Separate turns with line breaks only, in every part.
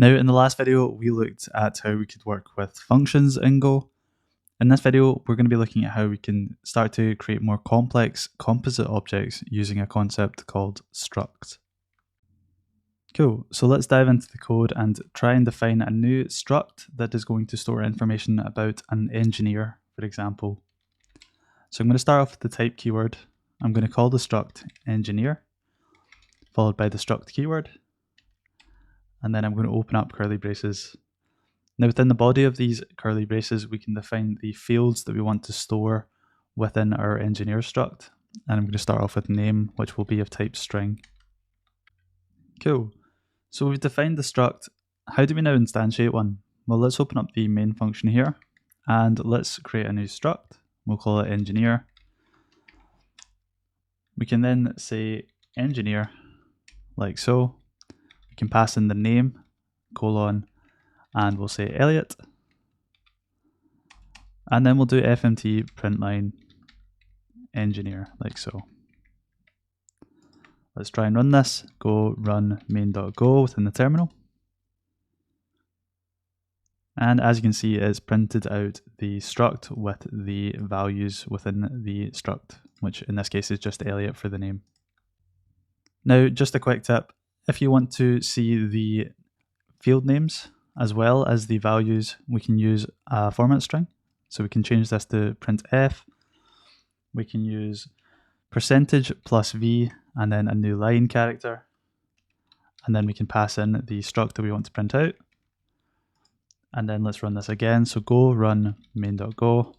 Now, in the last video, we looked at how we could work with functions in Go. In this video, we're going to be looking at how we can start to create more complex composite objects using a concept called struct. Cool, so let's dive into the code and try and define a new struct that is going to store information about an engineer, for example. So I'm going to start off with the type keyword. I'm going to call the struct engineer, followed by the struct keyword, and then I'm going to open up curly braces. Now within the body of these curly braces, we can define the fields that we want to store within our engineer struct. And I'm going to start off with name, which will be of type string. Cool. So we've defined the struct. How do we now instantiate one? Well, let's open up the main function here and let's create a new struct. We'll call it engineer. We can then say engineer like so. We can pass in the name, colon, and we'll say Elliot. And then we'll do fmt println engineer like so. Let's try and run this. Go run main.go within the terminal. And as you can see, it's printed out the struct with the values within the struct, which in this case is just Elliot for the name. Now, just a quick tip. If you want to see the field names as well as the values, we can use a format string. So we can change this to printf. We can use percentage plus v and then a new line character. And then we can pass in the struct that we want to print out. And then let's run this again. So go run main.go.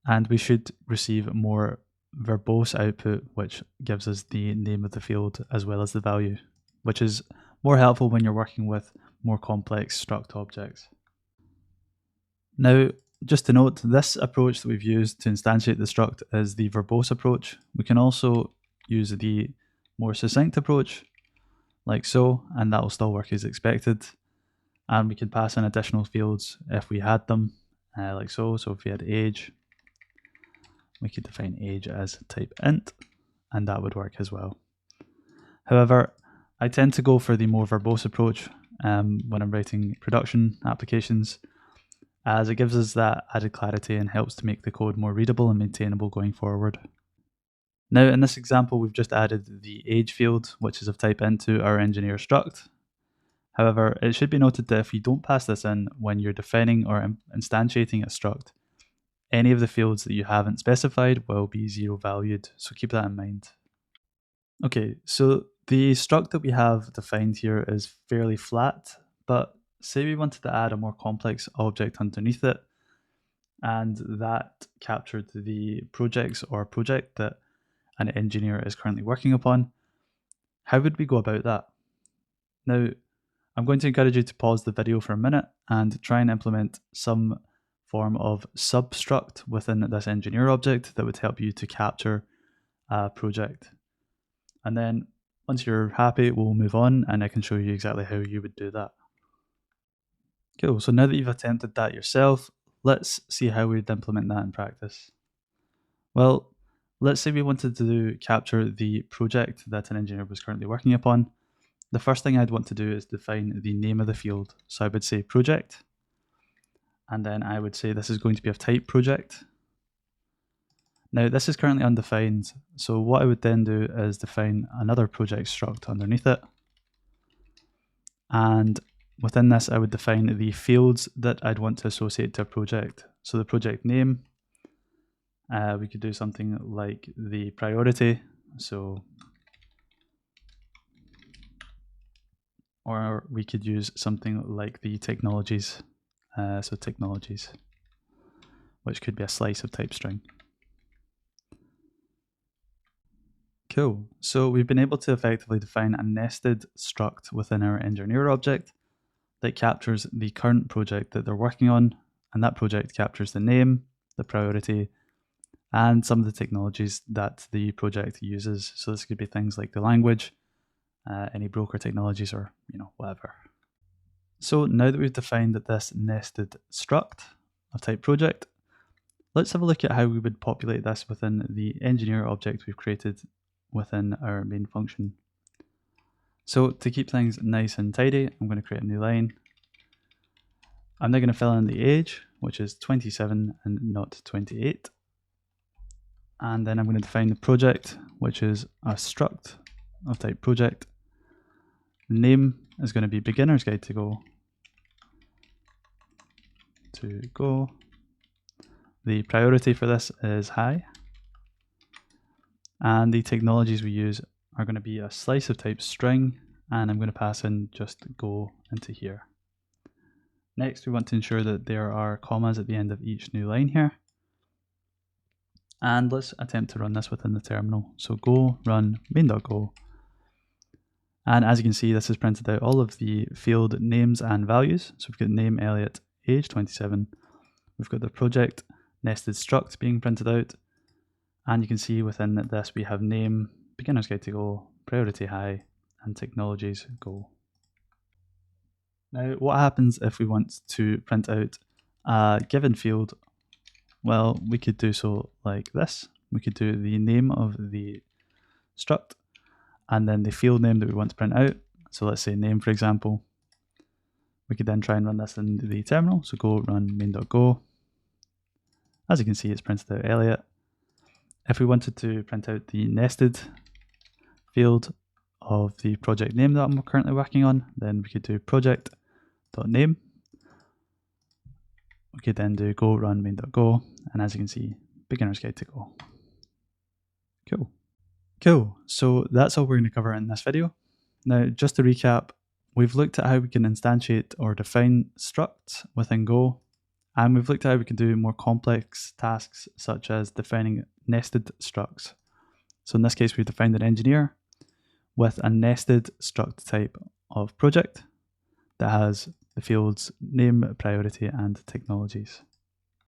And we should receive more verbose output, which gives us the name of the field as well as the value, which is more helpful when you're working with more complex struct objects. Now, just to note, this approach that we've used to instantiate the struct is the verbose approach. We can also use the more succinct approach, like so, and that will still work as expected. And we can pass in additional fields if we had them, like so. So if we had age, we could define age as type int, and that would work as well. However, I tend to go for the more verbose approach when I'm writing production applications, as it gives us that added clarity and helps to make the code more readable and maintainable going forward. Now in this example, we've just added the age field, which is of type int, to our engineer struct. However, it should be noted that if you don't pass this in when you're defining or instantiating a struct, any of the fields that you haven't specified will be zero valued, so keep that in mind. Okay, so the struct that we have defined here is fairly flat, but say we wanted to add a more complex object underneath it, and that captured the projects or project that an engineer is currently working upon. How would we go about that? Now, I'm going to encourage you to pause the video for a minute and try and implement some form of substruct within this engineer object that would help you to capture a project. And then once you're happy, we'll move on and I can show you exactly how you would do that. Cool, so now that you've attempted that yourself, let's see how we'd implement that in practice. Well, let's say we wanted to capture the project that an engineer was currently working upon. The first thing I'd want to do is define the name of the field. So I would say project, and then I would say this is going to be of type project. Now this is currently undefined, so what I would then do is define another project struct underneath it. And within this, I would define the fields that I'd want to associate to a project. So the project name, we could do something like the priority, or we could use something like the technologies, so technologies, which could be a slice of type string. Cool, so we've been able to effectively define a nested struct within our engineer object that captures the current project that they're working on, and that project captures the name, the priority, and some of the technologies that the project uses. So this could be things like the language, any broker technologies, or whatever. So now that we've defined this nested struct of type project, let's have a look at how we would populate this within the engineer object we've created within our main function. So to keep things nice and tidy, I'm going to create a new line. I'm now going to fill in the age, which is 27 and not 28. And then I'm going to define the project, which is a struct of type project. The name is going to be Beginner's Guide to Go. The priority for this is high. And the technologies we use are going to be a slice of type string, and I'm going to pass in just Go into here. Next, we want to ensure that there are commas at the end of each new line here. And let's attempt to run this within the terminal. So go run main.go. And as you can see, this has printed out all of the field names and values. So we've got name Elliot, age 27. We've got the project nested struct being printed out. And you can see within this we have name, Beginner's Guide to Go, priority high, and technologies Go. Now, what happens if we want to print out a given field? Well, we could do so like this. We could do the name of the struct and then the field name that we want to print out. So let's say name, for example. We could then try and run this in the terminal. So go run main.go. As you can see, it's printed out Elliot. If we wanted to print out the nested field of the project name that I'm currently working on, then we could do project.name. We could then do go run main.go, and as you can see, Beginner's Guide to Go. Cool. So that's all we're going to cover in this video. Now, just to recap, we've looked at how we can instantiate or define structs within Go, and we've looked at how we can do more complex tasks such as defining nested structs. So in this case, we've defined an engineer with a nested struct type of project that has the fields name, priority, and technologies.